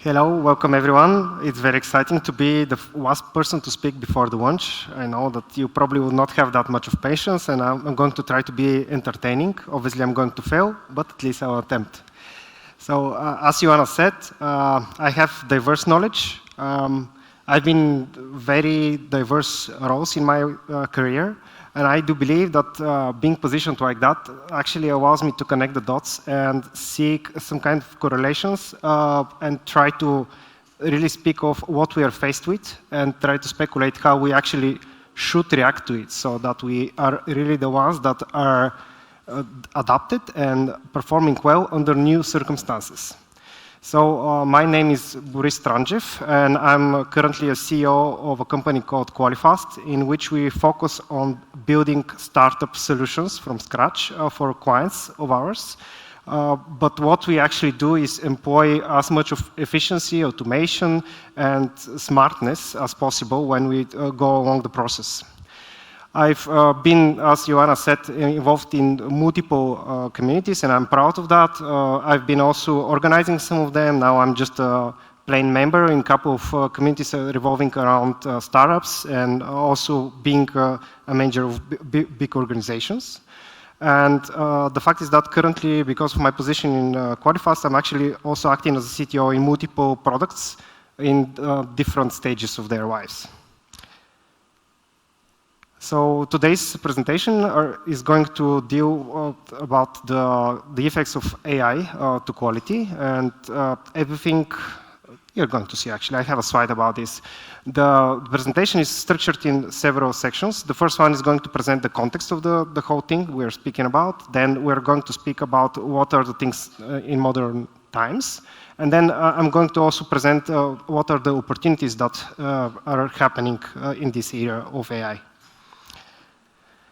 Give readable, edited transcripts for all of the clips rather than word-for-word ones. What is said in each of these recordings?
Hello, welcome everyone. It's very exciting to be the last person to speak before the launch. I know that you probably will not have that much of patience, and I'm going to try to be entertaining. Obviously, I'm going to fail, but at least I'll attempt. So, as Joanna said, I have diverse knowledge. I've been very diverse roles in my career, and I do believe that being positioned like that actually allows me to connect the dots and seek some kind of correlations and try to really speak of what we are faced with and try to speculate how we actually should react to it so that we are really the ones that are adapted and performing well under new circumstances. So my name is Boris Strandjev, and I'm currently a CEO of a company called Qualifast, in which we focus on building startup solutions from scratch for clients of ours. But what we actually do is employ as much of efficiency, automation, and smartness as possible when we go along the process. I've been, as Joanna said, involved in multiple communities, and I'm proud of that. I've been also organizing some of them. Now I'm just a plain member in a couple of communities revolving around startups, and also being a manager of big organizations. And the fact is that currently, because of my position in Qualifast, I'm actually also acting as a CTO in multiple products in different stages of their lives. So today's presentation is going to deal about the effects of AI to quality, and everything you're going to see. Actually, I have a slide about this. The presentation is structured in several sections. The first one is going to present the context of the whole thing we're speaking about. Then we're going to speak about what are the things in modern times. And then I'm going to also present what are the opportunities that are happening in this era of AI.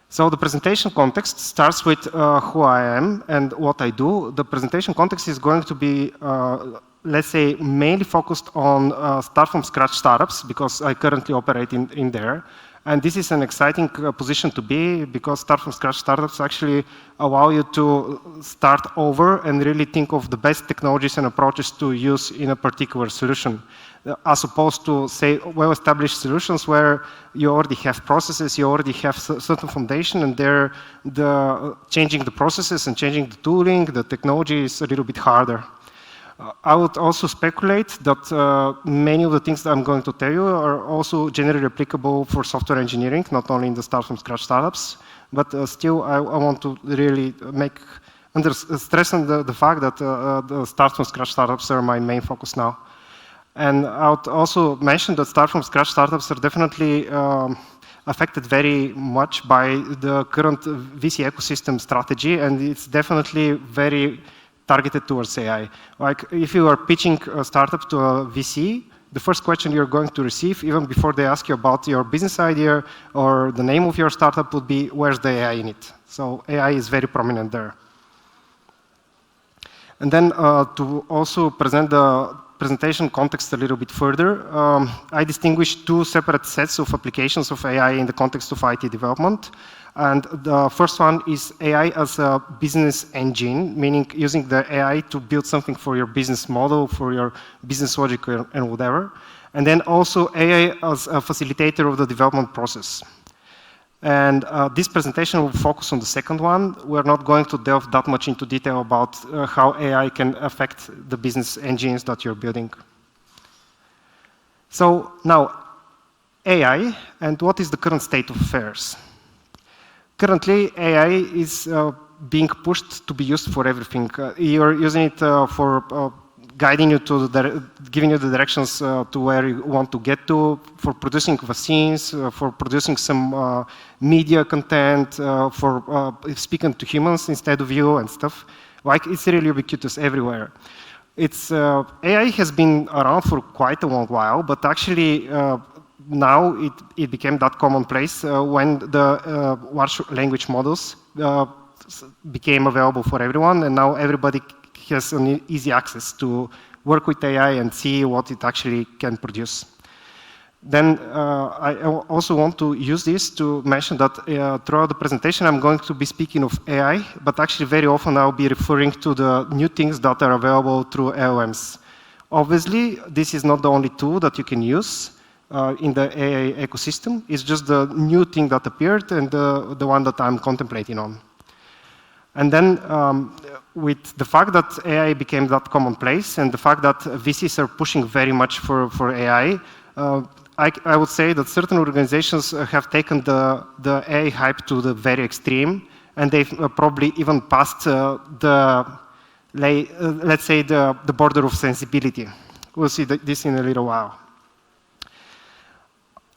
So the presentation context starts with who I am and what I do. The presentation context is going to be, let's say, mainly focused on start from scratch startups, because I currently operate in there. And this is an exciting position to be, because start from scratch startups actually allow you to start over and really think of the best technologies and approaches to use in a particular solution, as opposed to, say, well-established solutions where you already have processes, you already have certain foundation, and changing the processes and changing the tooling, the technology is a little bit harder. I would also speculate that many of the things that I'm going to tell you are also generally applicable for software engineering, not only in the start from scratch startups, but still I want to really stress on the fact that the start from scratch startups are my main focus now. And I would also mention that start from scratch startups are definitely affected very much by the current VC ecosystem strategy, and it's definitely very targeted towards AI. Like, if you are pitching a startup to a VC, the first question you're going to receive, even before they ask you about your business idea or the name of your startup, would be, where's the AI in it? So AI is very prominent there. And then to also present the presentation context a little bit further, I distinguish two separate sets of applications of AI in the context of IT development. And the first one is AI as a business engine, meaning using the AI to build something for your business model, for your business logic and whatever. And then also AI as a facilitator of the development process. And this presentation will focus on the second one. We're not going to delve that much into detail about how AI can affect the business engines that you're building. So now, AI, and what is the current state of affairs? Currently, AI is being pushed to be used for everything. You're using it for guiding you to giving you the directions to where you want to get to, for producing vaccines, for producing some media content, for speaking to humans instead of you and stuff. Like, it's really ubiquitous everywhere. AI has been around for quite a long while, but actually now it became that commonplace when the large language models became available for everyone, and now everybody has an easy access to work with AI and see what it actually can produce. Then I also want to use this to mention that throughout the presentation I'm going to be speaking of AI, but actually very often I'll be referring to the new things that are available through LLMs. Obviously, this is not the only tool that you can use in the AI ecosystem. It's just the new thing that appeared and the one that I'm contemplating on. And then with the fact that AI became that commonplace and the fact that VCs are pushing very much for AI, I would say that certain organizations have taken the AI hype to the very extreme, and they've probably even passed let's say the border of sensibility. We'll see this in a little while.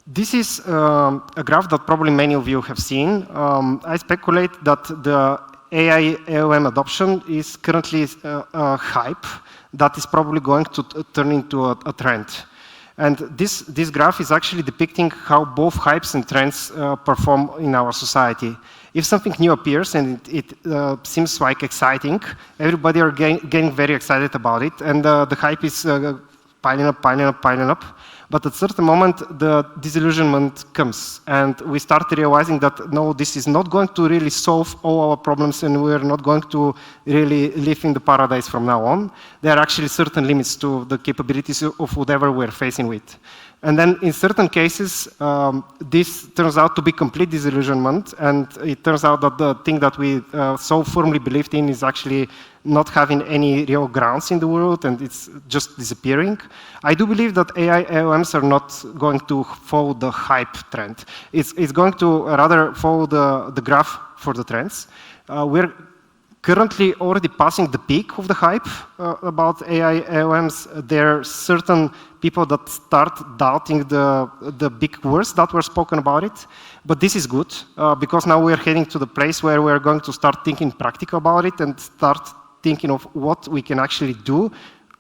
This is a graph that probably many of you have seen. I speculate that the AI AOM adoption is currently a hype that is probably going to turn into a trend. And this graph is actually depicting how both hypes and trends perform in our society. If something new appears and it seems like exciting, everybody are getting very excited about it, and the hype is piling up. But at a certain moment, the disillusionment comes, and we start realizing that, no, this is not going to really solve all our problems, and we're not going to really live in the paradise from now on. There are actually certain limits to the capabilities of whatever we're facing with. And then in certain cases, this turns out to be complete disillusionment, and it turns out that the thing that we so firmly believed in is actually not having any real grounds in the world, and it's just disappearing. I do believe that AI LLMs are not going to follow the hype trend. It's going to rather follow the graph for the trends. We're currently already passing the peak of the hype about AI LLMs. There are certain people that start doubting the big words that were spoken about it. But this is good, because now we're heading to the place where we're going to start thinking practical about it and start thinking of what we can actually do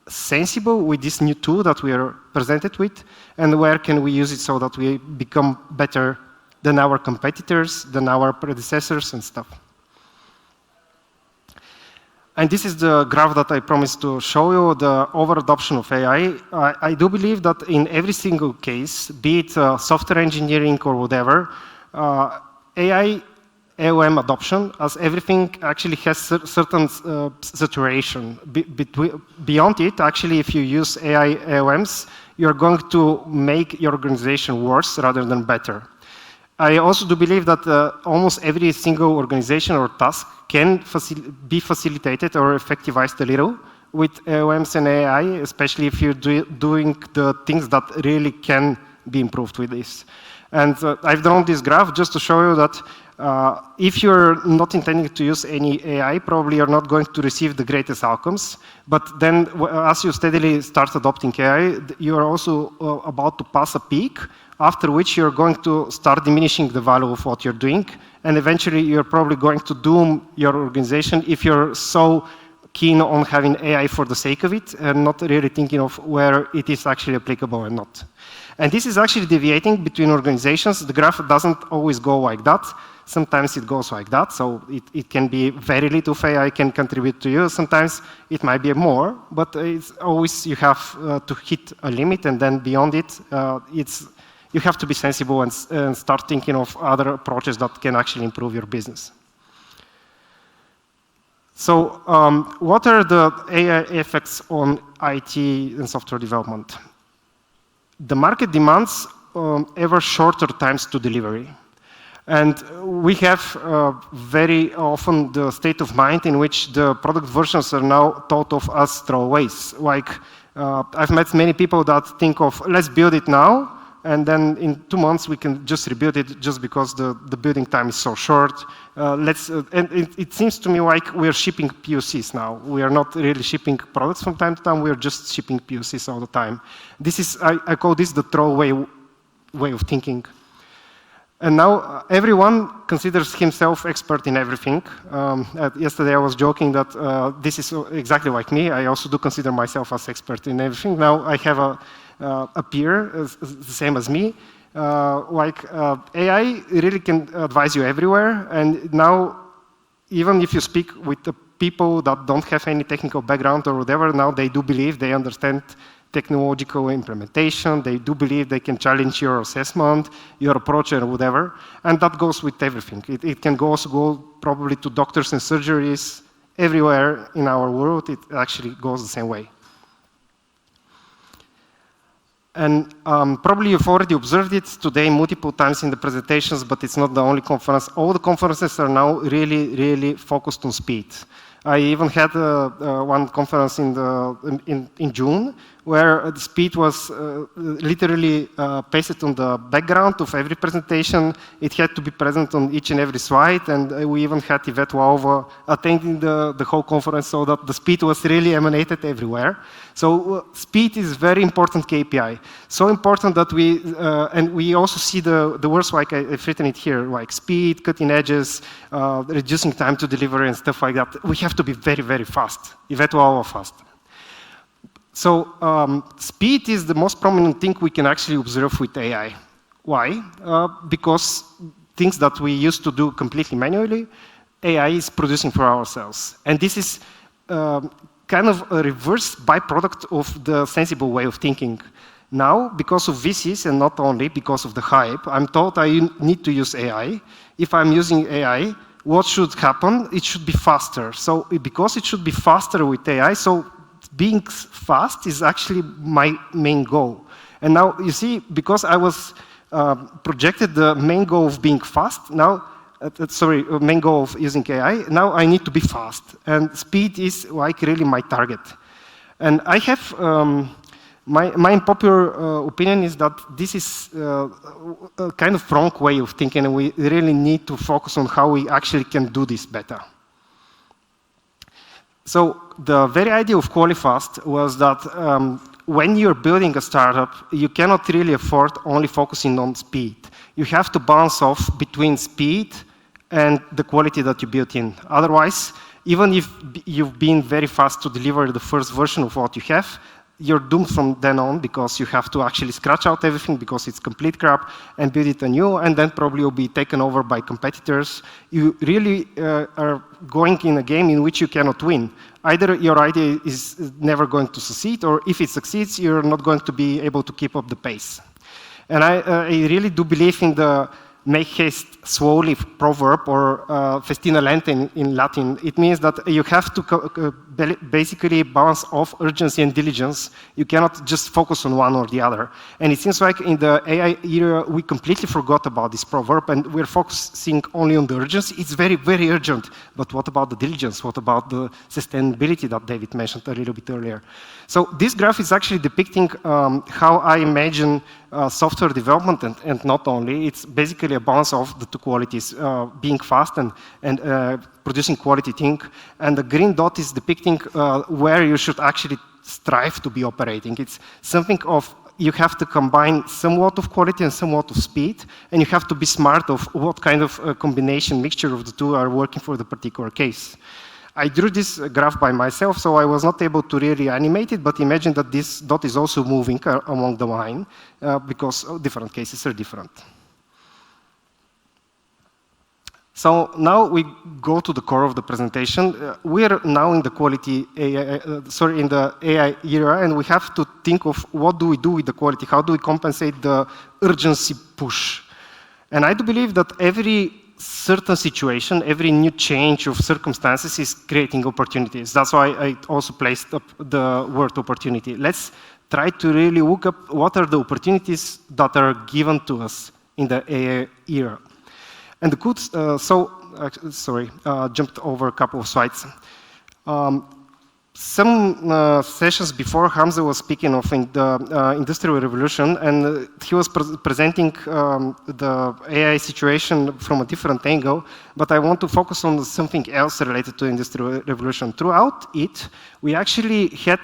sensible with this new tool that we are presented with, and where can we use it so that we become better than our competitors, than our predecessors and stuff. And this is the graph that I promised to show you, the over-adoption of AI. I do believe that in every single case, be it software engineering or whatever, AI AOM adoption, as everything, actually has certain saturation. Beyond it, actually, if you use AI AOMs, you're going to make your organization worse rather than better. I also do believe that almost every single organization or task can be facilitated or effectivized a little with AOMs and AI, especially if you're doing the things that really can be improved with this. And I've drawn this graph just to show you that if you're not intending to use any AI, probably you're not going to receive the greatest outcomes. But then as you steadily start adopting AI, you're also about to pass a peak, after which you're going to start diminishing the value of what you're doing. And eventually, you're probably going to doom your organization if you're so keen on having AI for the sake of it and not really thinking of where it is actually applicable or not. And this is actually deviating between organizations. The graph doesn't always go like that. Sometimes it goes like that. So it can be very little of AI can contribute to you. Sometimes it might be more, but it's always you have to hit a limit, and then beyond it, you have to be sensible and start thinking of other approaches that can actually improve your business. So what are the AI effects on IT and software development? The market demands ever shorter times to delivery. And we have very often the state of mind in which the product versions are now thought of as throwaways. Like, I've met many people that think of, let's build it now, and then in 2 months we can just rebuild it just because the building time is so short. And it seems to me like we're shipping POCs now. We are not really shipping products from time to time, we're just shipping POCs all the time. This is, I call this the throwaway way of thinking. And now everyone considers himself expert in everything. Yesterday I was joking that this is exactly like me. I also do consider myself as expert in everything. Now I have a peer, the same as me. AI really can advise you everywhere. And now, even if you speak with the people that don't have any technical background or whatever, now they do believe they understand technological implementation. They do believe they can challenge your assessment, your approach, or whatever. And that goes with everything. It can also go probably to doctors and surgeries. Everywhere in our world, it actually goes the same way. And probably you've already observed it today multiple times in the presentations, but it's not the only conference. All the conferences are now really, really focused on speed. I even had one conference in June where the speed was literally pasted on the background of every presentation. It had to be present on each and every slide, and we even had Yvette Walva attending the whole conference so that the speed was really emanated everywhere. So speed is very important KPI. So important that and we also see the words like I've written it here, like speed, cutting edges, reducing time to deliver and stuff like that. We have to be very, very fast. Yvette Walva fast. So speed is the most prominent thing we can actually observe with AI. Why? Because things that we used to do completely manually, AI is producing for ourselves. And this is kind of a reverse byproduct of the sensible way of thinking. Now, because of VCs and not only because of the hype, I'm told I need to use AI. If I'm using AI, what should happen? It should be faster. So because it should be faster with AI, so being fast is actually my main goal. And now, you see, because I was projected the main goal of being fast, now, main goal of using AI, now I need to be fast. And speed is like really my target. And I have, my unpopular opinion is that this is a kind of wrong way of thinking, and we really need to focus on how we actually can do this better. So the very idea of Qualifast was that when you're building a startup, you cannot really afford only focusing on speed. You have to bounce off between speed and the quality that you built in. Otherwise, even if you've been very fast to deliver the first version of what you have, you're doomed from then on because you have to actually scratch out everything because it's complete crap and build it anew, and then probably you'll be taken over by competitors. You really are going in a game in which you cannot win. Either your idea is never going to succeed, or if it succeeds, you're not going to be able to keep up the pace. And I really do believe in the make haste slowly proverb, or festina lenta in Latin. It means that you have to basically balance off urgency and diligence. You cannot just focus on one or the other. And it seems like in the AI era, we completely forgot about this proverb, and we're focusing only on the urgency. It's very, very urgent. But what about the diligence? What about the sustainability that David mentioned a little bit earlier? So this graph is actually depicting how I imagine software development, and not only. It's basically a balance of the two qualities, being fast and producing quality thing. And the green dot is depicting where you should actually strive to be operating. It's something of you have to combine somewhat of quality and somewhat of speed, and you have to be smart of what kind of combination, mixture of the two are working for the particular case. I drew this graph by myself, so I was not able to really animate it, but imagine that this dot is also moving along the line because different cases are different. So now we go to the core of the presentation. We are now in the quality AI, in the AI era, and we have to think of what do we do with the quality? How do we compensate the urgency push? And I do believe that every certain situation, every new change of circumstances is creating opportunities. That's why I also placed up the word opportunity. Let's try to really look up what are the opportunities that are given to us in the AI era. And the good, jumped over a couple of slides. Some sessions before, Hamza was speaking of the Industrial Revolution, and he was presenting the AI situation from a different angle, but I want to focus on something else related to Industrial Revolution. Throughout it, we actually had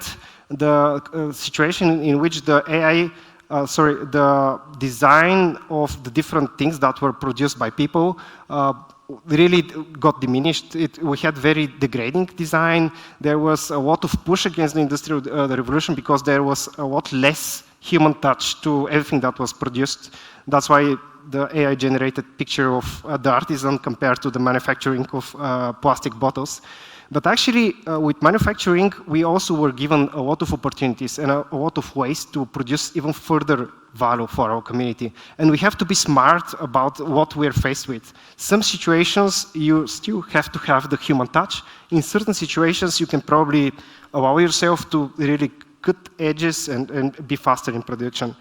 the situation in which the AI the design of the different things that were produced by people really got diminished. We had very degrading design. There was a lot of push against the Industrial Revolution because there was a lot less human touch to everything that was produced. That's why the AI-generated picture of the artisan compared to the manufacturing of plastic bottles. But actually, with manufacturing, we also were given a lot of opportunities and a lot of ways to produce even further value for our community. And we have to be smart about what we're faced with. Some situations, you still have to have the human touch. In certain situations, you can probably allow yourself to really cut edges and be faster in production.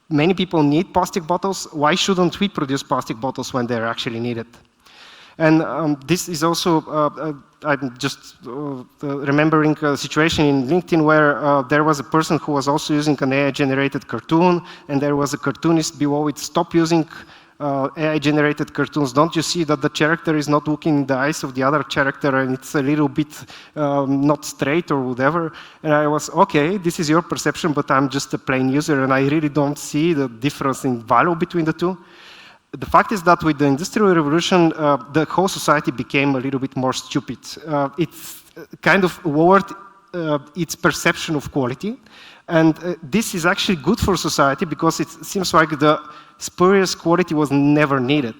Many people need plastic bottles. Why shouldn't we produce plastic bottles when they're actually needed? And this is also, I'm just remembering a situation in LinkedIn where there was a person who was also using an AI-generated cartoon, and there was a cartoonist below it, stop using AI-generated cartoons. Don't you see that the character is not looking in the eyes of the other character and it's a little bit not straight or whatever? And I was, okay, this is your perception, but I'm just a plain user and I really don't see the difference in value between the two. The fact is that with the Industrial Revolution, the whole society became a little bit more stupid. It's kind of lowered its perception of quality. And this is actually good for society because it seems like the spurious quality was never needed.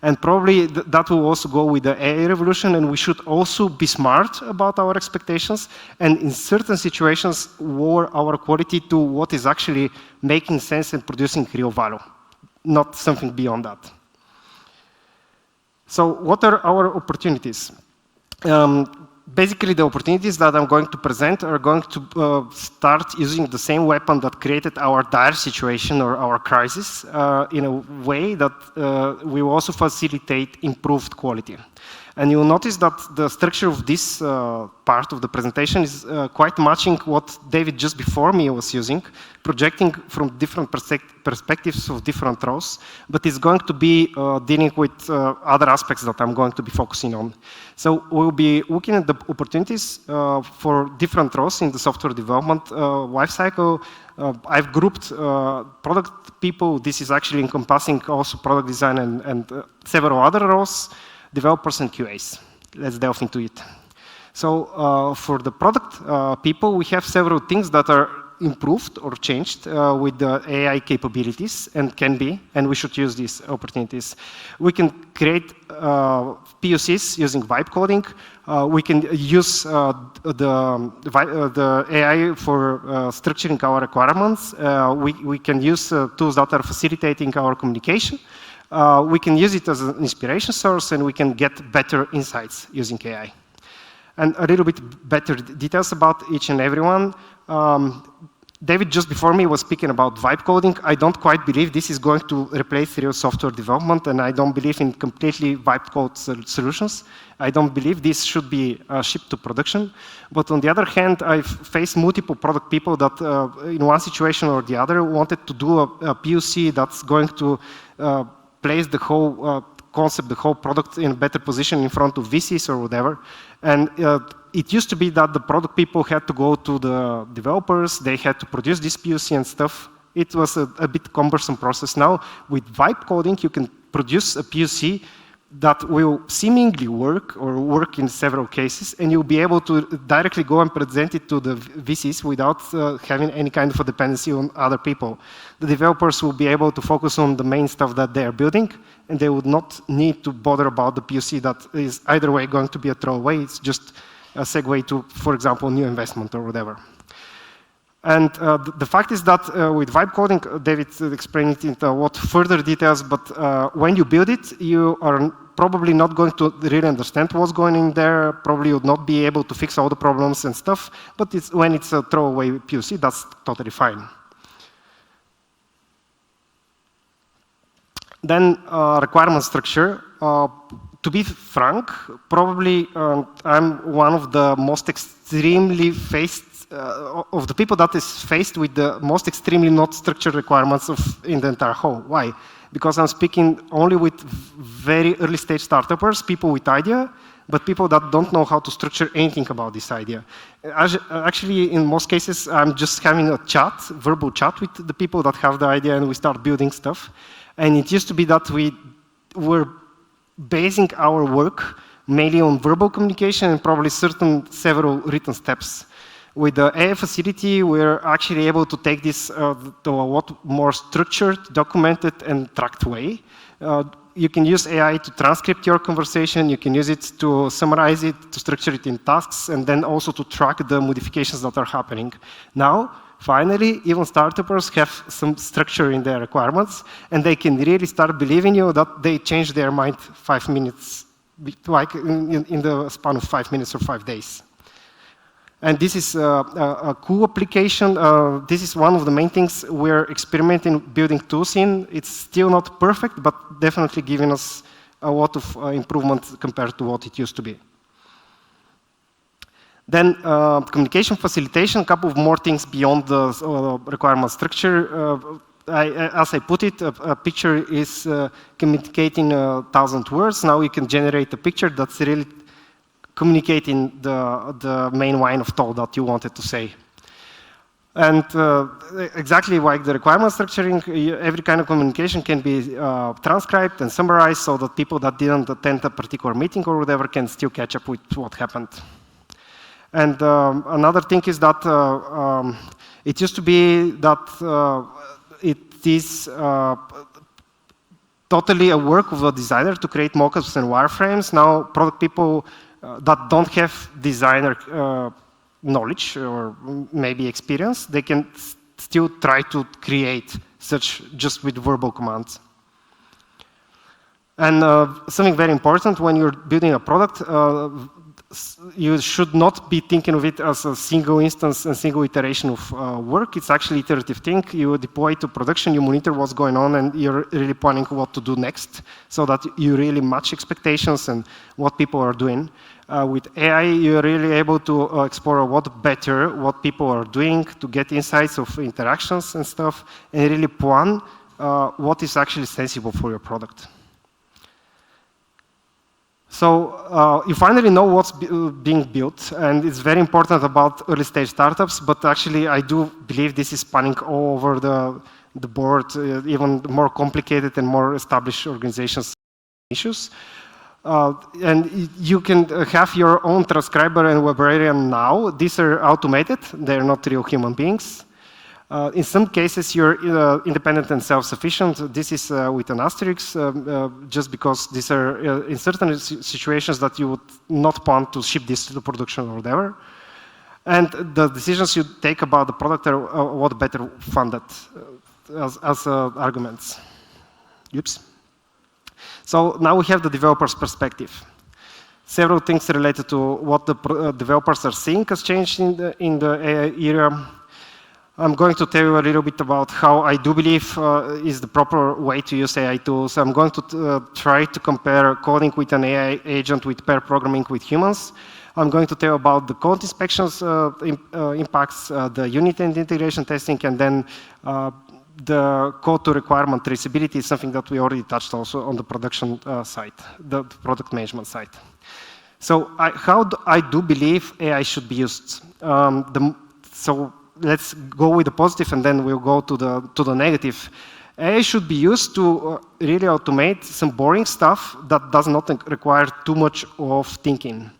And probably that will also go with the AI revolution, and we should also be smart about our expectations and in certain situations lower our quality to what is actually making sense and producing real value, not something beyond that. So what are our opportunities? Basically, the opportunities that I'm going to present are going to start using the same weapon that created our dire situation or our crisis in a way that will also facilitate improved quality. And you'll notice that the structure of this part of the presentation is quite matching what David just before me was using, projecting from different perspectives of different roles, but it's going to be dealing with other aspects that I'm going to be focusing on. So we'll be looking at the opportunities for different roles in the software development lifecycle. I've grouped product people. This is actually encompassing also product design and several other roles. Developers and QAs. Let's delve into it. So for the product people, we have several things that are improved or changed with the AI capabilities and can be, and we should use these opportunities. We can create POCs using vibe coding. We can use the AI for structuring our requirements. We can use tools that are facilitating our communication. We can use it as an inspiration source, and we can get better insights using AI. And a little bit better details about each and every one. David just before me was speaking about vibe coding. I don't quite believe this is going to replace real software development, and I don't believe in completely vibe code solutions. I don't believe this should be shipped to production. But on the other hand, I've faced multiple product people that in one situation or the other wanted to do a POC that's going to place the whole concept, the whole product in a better position in front of VCs or whatever. And it used to be that the product people had to go to the developers, they had to produce this POC and stuff. It was a bit cumbersome process. Now, with vibe coding, you can produce a POC that will seemingly work or work in several cases, and you'll be able to directly go and present it to the VCs without having any kind of a dependency on other people. The developers will be able to focus on the main stuff that they are building, and they would not need to bother about the POC that is either way going to be a throwaway. It's just a segue to, for example, new investment or whatever. And the fact is that with vibe coding, David explained it in a lot further details, but when you build it, you are probably not going to really understand what's going in there, probably would not be able to fix all the problems and stuff, but when it's a throwaway POC, that's totally fine. Then requirement structure. To be frank, probably I'm one of the most extremely of the people that is faced with the most extremely not structured requirements in the entire whole. Why? Because I'm speaking only with very early stage startups, people with idea, but people that don't know how to structure anything about this idea. Actually, in most cases, I'm just having a chat, verbal chat with the people that have the idea, and we start building stuff. And it used to be that we were basing our work mainly on verbal communication and probably several written steps. With the AI facility, we're actually able to take this to a lot more structured, documented, and tracked way. You can use AI to transcript your conversation. You can use it to summarize it, to structure it in tasks, and then also to track the modifications that are happening. Now, finally, even startups have some structure in their requirements, and they can really start believing you that they change their mind 5 minutes, like in the span of 5 minutes or 5 days. And this is a cool application. This is one of the main things we're experimenting building tools in. It's still not perfect, but definitely giving us a lot of improvement compared to what it used to be. Then communication facilitation, a couple of more things beyond the requirement structure. As I put it, a picture is communicating 1,000 words. Now you can generate a picture that's really communicating the main line of thought that you wanted to say. And exactly like the requirement structuring, every kind of communication can be transcribed and summarized so that people that didn't attend a particular meeting or whatever can still catch up with what happened. And another thing is that it used to be that it is totally a work of a designer to create mockups and wireframes. Now, product people that don't have designer knowledge or maybe experience, they can still try to create such just with verbal commands. And something very important when you're building a product, you should not be thinking of it as a single instance and single iteration of work. It's actually iterative thing. You deploy to production, you monitor what's going on, and you're really planning what to do next so that you really match expectations and what people are doing. With AI, you're really able to explore a lot better what people are doing to get insights of interactions and stuff, and really plan what is actually sensible for your product. So you finally know what's being built, and it's very important about early stage startups, but actually I do believe this is spanning all over the board, even more complicated and more established organizations issues. And you can have your own transcriber and librarian now. These are automated, they're not real human beings. In some cases, you're independent and self-sufficient. This is with an asterisk, just because these are in certain situations that you would not plan to ship this to the production or whatever. And the decisions you take about the product are a lot better funded as arguments. Oops. So now we have the developer's perspective. Several things related to what the developers are seeing has changed in the AI era. I'm going to tell you a little bit about how I do believe is the proper way to use AI tools. I'm going to try to compare coding with an AI agent with pair programming with humans. I'm going to tell you about the code inspections impacts, the unit and integration testing, and then the code to requirement traceability is something that we already touched also on the production side, the product management side. So how I do believe AI should be used. So let's go with the positive, and then we'll go to the negative. AI should be used to really automate some boring stuff that does not require too much of thinking.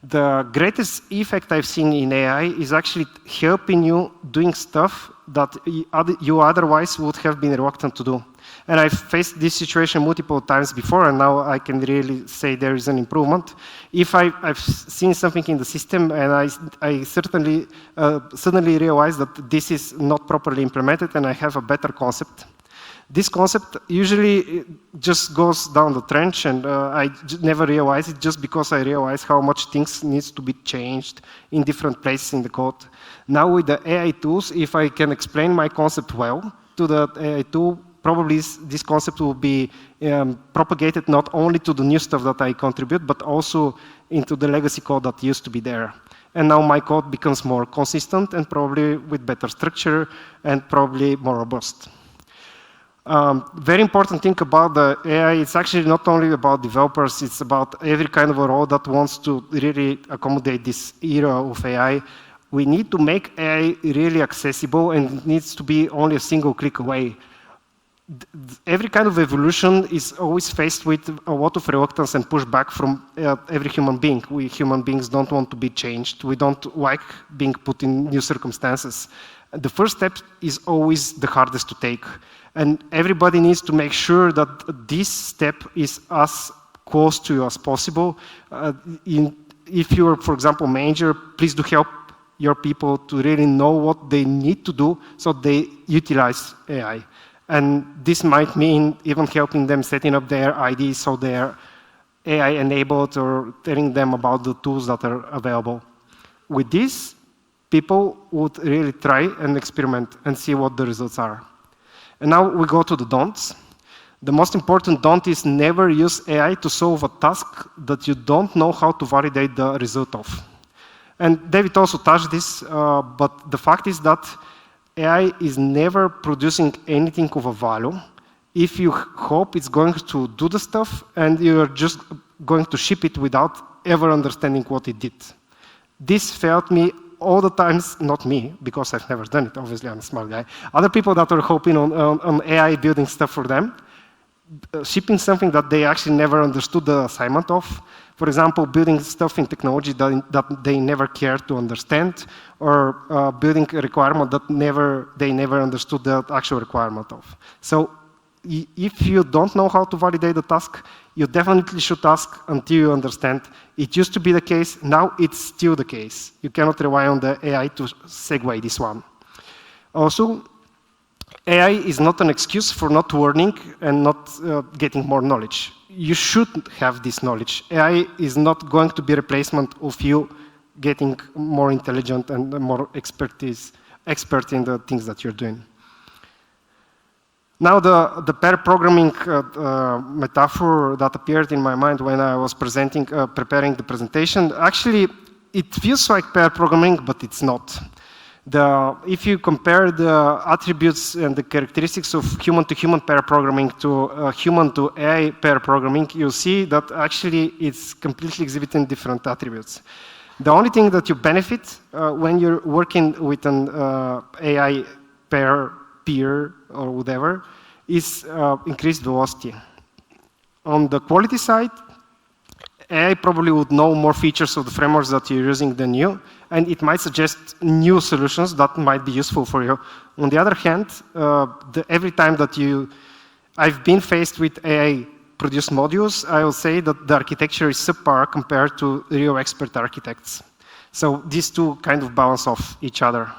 The greatest effect I've seen in AI is actually helping you doing stuff that you otherwise would have been reluctant to do. And I've faced this situation multiple times before, and now I can really say there is an improvement. If I've seen something in the system and I certainly suddenly realize that this is not properly implemented and I have a better concept, this concept usually just goes down the trench, and I never realize it just because I realize how much things needs to be changed in different places in the code. Now with the AI tools, if I can explain my concept well to the AI tool, probably this concept will be propagated not only to the new stuff that I contribute, but also into the legacy code that used to be there. And now my code becomes more consistent and probably with better structure and probably more robust. Very important thing about the AI, it's actually not only about developers, it's about every kind of a role that wants to really accommodate this era of AI. We need to make AI really accessible, and it needs to be only a single click away. Every kind of evolution is always faced with a lot of reluctance and pushback from every human being. We human beings don't want to be changed. We don't like being put in new circumstances. The first step is always the hardest to take. And everybody needs to make sure that this step is as close to you as possible. If you're, for example, manager, please do help your people to really know what they need to do so they utilize AI. And this might mean even helping them setting up their IDs so they're AI enabled, or telling them about the tools that are available. With this, people would really try and experiment and see what the results are. And now we go to the don'ts. The most important don't is never use AI to solve a task that you don't know how to validate the result of. And David also touched this, but the fact is that AI is never producing anything of a value if you hope it's going to do the stuff and you're just going to ship it without ever understanding what it did. This failed me all the times, not me, because I've never done it, obviously I'm a smart guy. Other people that were hoping on AI building stuff for them, shipping something that they actually never understood the assignment of. For example, building stuff in technology that they never cared to understand, or building a requirement that they never understood the actual requirement of. So if you don't know how to validate the task, you definitely should ask until you understand. It used to be the case, now it's still the case. You cannot rely on the AI to segue this one. Also, AI is not an excuse for not learning and not getting more knowledge. You should have this knowledge. AI is not going to be a replacement of you getting more intelligent and more expert in the things that you're doing. Now the pair programming metaphor that appeared in my mind when I was preparing the presentation, actually it feels like pair programming, but it's not. If you compare the attributes and the characteristics of human-to-human pair programming to human-to-AI pair programming, you'll see that actually it's completely exhibiting different attributes. The only thing that you benefit when you're working with an AI peer or whatever is increased velocity. On the quality side, AI probably would know more features of the frameworks that you're using than you, and it might suggest new solutions that might be useful for you. On the other hand, every time that I've been faced with AI-produced modules, I will say that the architecture is subpar compared to real expert architects. So these two kind of balance off each other.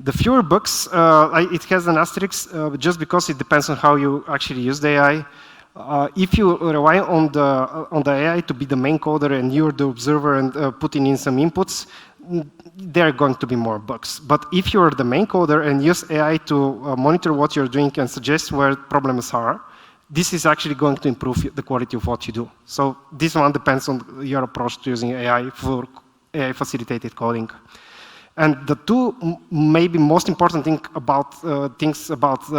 The fewer bugs, it has an asterisk just because it depends on how you actually use the AI. If you rely on the AI to be the main coder and you're the observer and putting in some inputs, there are going to be more bugs. But if you're the main coder and use AI to monitor what you're doing and suggest where problems are, this is actually going to improve the quality of what you do. So this one depends on your approach to using AI for AI-facilitated coding. And the two maybe most important things about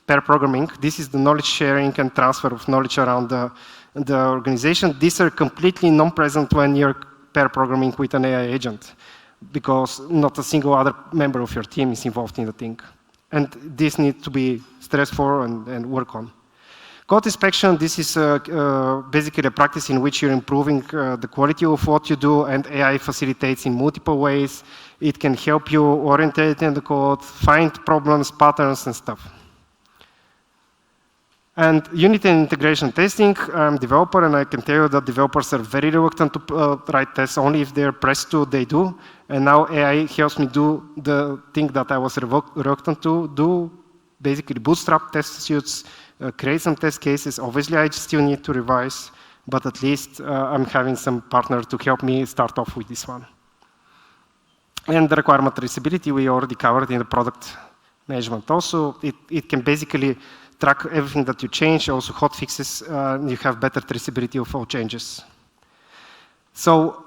pair programming, this is the knowledge sharing and transfer of knowledge around the organization. These are completely non-present when you're pair programming with an AI agent, because not a single other member of your team is involved in the thing. And this needs to be stressed for and work on. Code inspection, this is basically a practice in which you're improving the quality of what you do, and AI facilitates in multiple ways. It can help you orientate in the code, find problems, patterns, and stuff. And unit and integration testing, I'm a developer, and I can tell you that developers are very reluctant to write tests. Only if they're pressed to, they do. And now AI helps me do the thing that I was reluctant to do, basically bootstrap test suites, create some test cases. Obviously, I still need to revise, but at least I'm having some partner to help me start off with this one. And the requirement traceability we already covered in the product management. Also, it can basically track everything that you change, also hot fixes, you have better traceability of all changes. So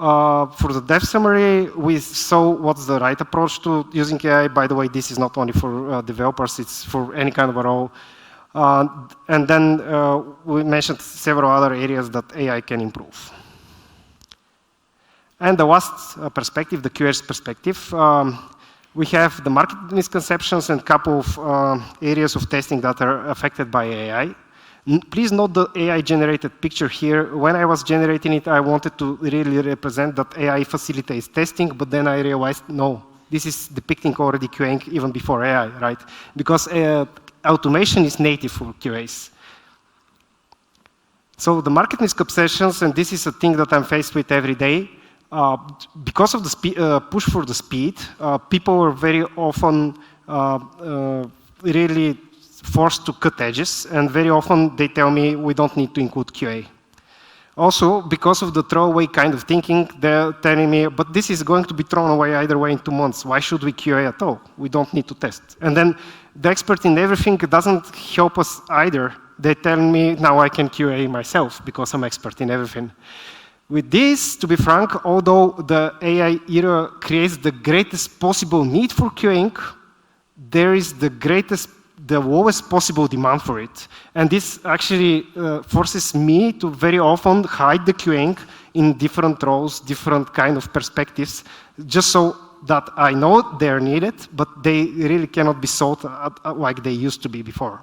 for the dev summary, we saw what's the right approach to using AI. By the way, this is not only for developers, it's for any kind of a role. And then we mentioned several other areas that AI can improve. And the last perspective, the QA's perspective, we have the market misconceptions and a couple of areas of testing that are affected by AI. Please note the AI-generated picture here. When I was generating it, I wanted to really represent that AI facilitates testing, but then I realized, no, this is depicting already QAing even before AI, right? Because automation is native for QAs. So the market misconceptions, and this is a thing that I'm faced with every day, because of the push for the speed, people are very often really forced to cut edges, and very often they tell me we don't need to include QA. Also, because of the throwaway kind of thinking, they're telling me, but this is going to be thrown away either way in 2 months. Why should we QA at all? We don't need to test. And then the expert in everything doesn't help us either. They tell me, now I can QA myself because I'm expert in everything. With this, to be frank, although the AI era creates the greatest possible need for QAing, there is the lowest possible demand for it. And this actually forces me to very often hide the QAing in different roles, different kind of perspectives, just so that I know they're needed, but they really cannot be sold like they used to be before.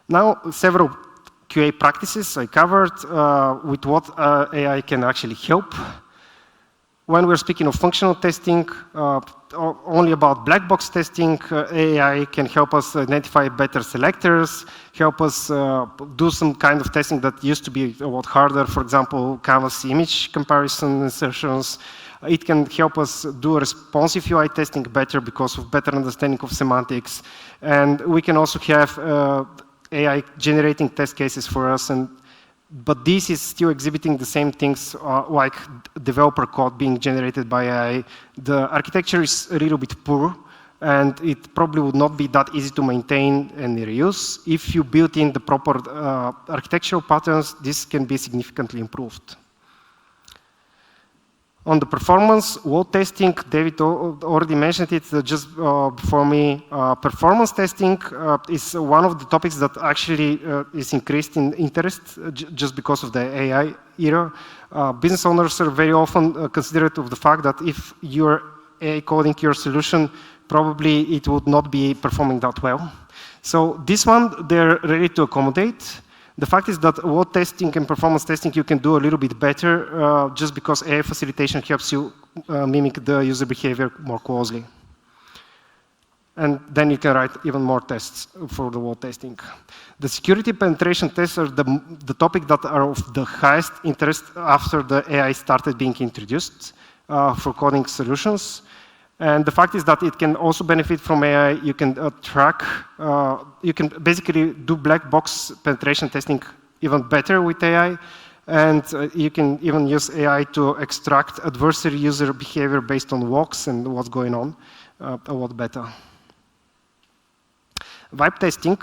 Now, several QA practices I covered with what AI can actually help. When we're speaking of functional testing, only about black box testing, AI can help us identify better selectors, help us do some kind of testing that used to be a lot harder, for example, canvas image comparison insertions. It can help us do responsive UI testing better because of better understanding of semantics. And we can also have AI generating test cases for us, but this is still exhibiting the same things like developer code being generated by AI. The architecture is a little bit poor, and it probably would not be that easy to maintain and reuse. If you build in the proper architectural patterns, this can be significantly improved. On the performance, load testing, David already mentioned it just before me. Performance testing is one of the topics that actually is increased in interest just because of the AI era. Business owners are very often considerate of the fact that if you're AI coding your solution, probably it would not be performing that well. So this one, they're ready to accommodate. The fact is that load testing and performance testing you can do a little bit better just because AI facilitation helps you mimic the user behavior more closely. And then you can write even more tests for the load testing. The security penetration tests are the topic that are of the highest interest after the AI started being introduced for coding solutions. And the fact is that it can also benefit from AI. You can track, you can basically do black box penetration testing even better with AI. And you can even use AI to extract adversary user behavior based on logs and what's going on a lot better. Vibe testing.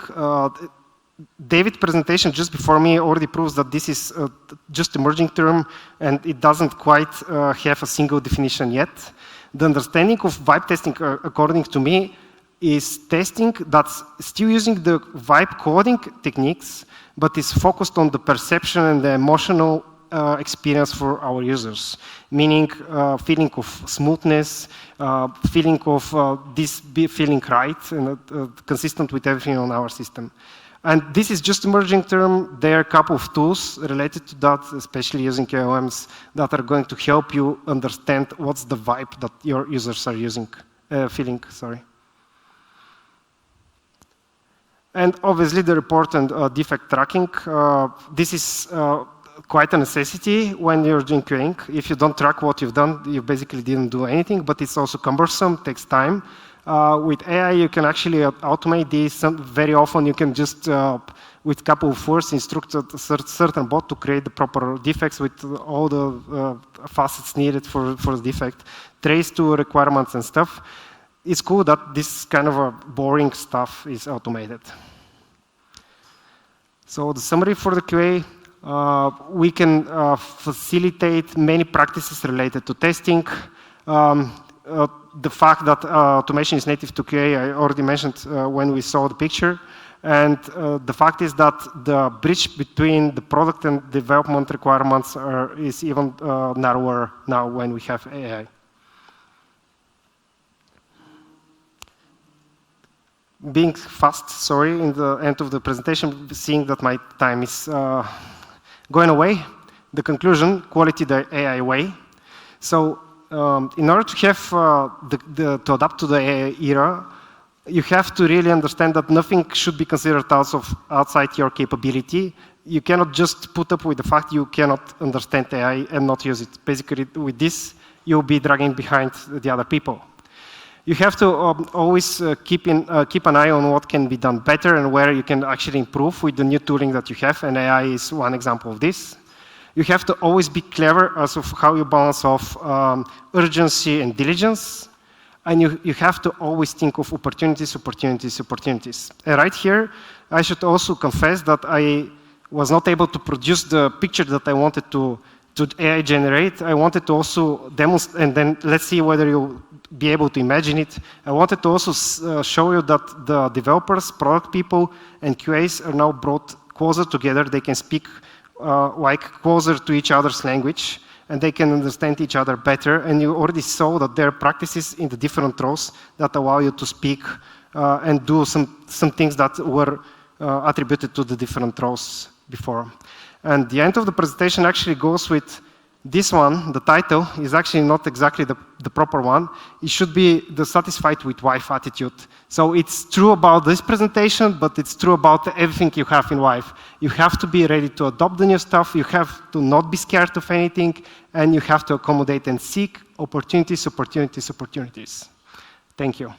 David's presentation just before me already proves that this is just emerging term and it doesn't quite have a single definition yet. The understanding of vibe testing, according to me, is testing that's still using the vibe coding techniques, but is focused on the perception and the emotional experience for our users, meaning feeling of smoothness, feeling of this feeling right and consistent with everything on our system. And this is just emerging term. There are a couple of tools related to that, especially using LLMs, that are going to help you understand what's the vibe that your users are feeling. And obviously the report and defect tracking. This is quite a necessity when you're doing QAing. If you don't track what you've done, you basically didn't do anything, but it's also cumbersome, takes time. With AI, you can actually automate this. Very often, you can just, with a couple of words, instruct a certain bot to create the proper defects with all the facets needed for the defect, trace to requirements and stuff. It's cool that this kind of boring stuff is automated. So the summary for the QA, we can facilitate many practices related to testing. The fact that automation is native to QA, I already mentioned when we saw the picture. And the fact is that the bridge between the product and development requirements is even narrower now when we have AI. Being fast, sorry, in the end of the presentation, seeing that my time is going away. The conclusion, quality the AI way. So in order to have to adapt to the AI era, you have to really understand that nothing should be considered outside your capability. You cannot just put up with the fact you cannot understand AI and not use it. Basically, with this, you'll be dragging behind the other people. You have to always keep an eye on what can be done better and where you can actually improve with the new tooling that you have, and AI is one example of this. You have to always be clever as of how you balance off urgency and diligence, and you have to always think of opportunities, opportunities, opportunities. And right here, I should also confess that I was not able to produce the picture that I wanted to AI generate. I wanted to also demonstrate, and then let's see whether you'll be able to imagine it. I wanted to also show you that the developers, product people, and QAs are now brought closer together. They can speak like closer to each other's language, and they can understand each other better. And you already saw that there are practices in the different roles that allow you to speak and do some things that were attributed to the different roles before. And the end of the presentation actually goes with this one. The title is actually not exactly the proper one. It should be the satisfied with life attitude. So it's true about this presentation, but it's true about everything you have in life. You have to be ready to adopt the new stuff. You have to not be scared of anything, and you have to accommodate and seek opportunities, opportunities, opportunities. Thank you.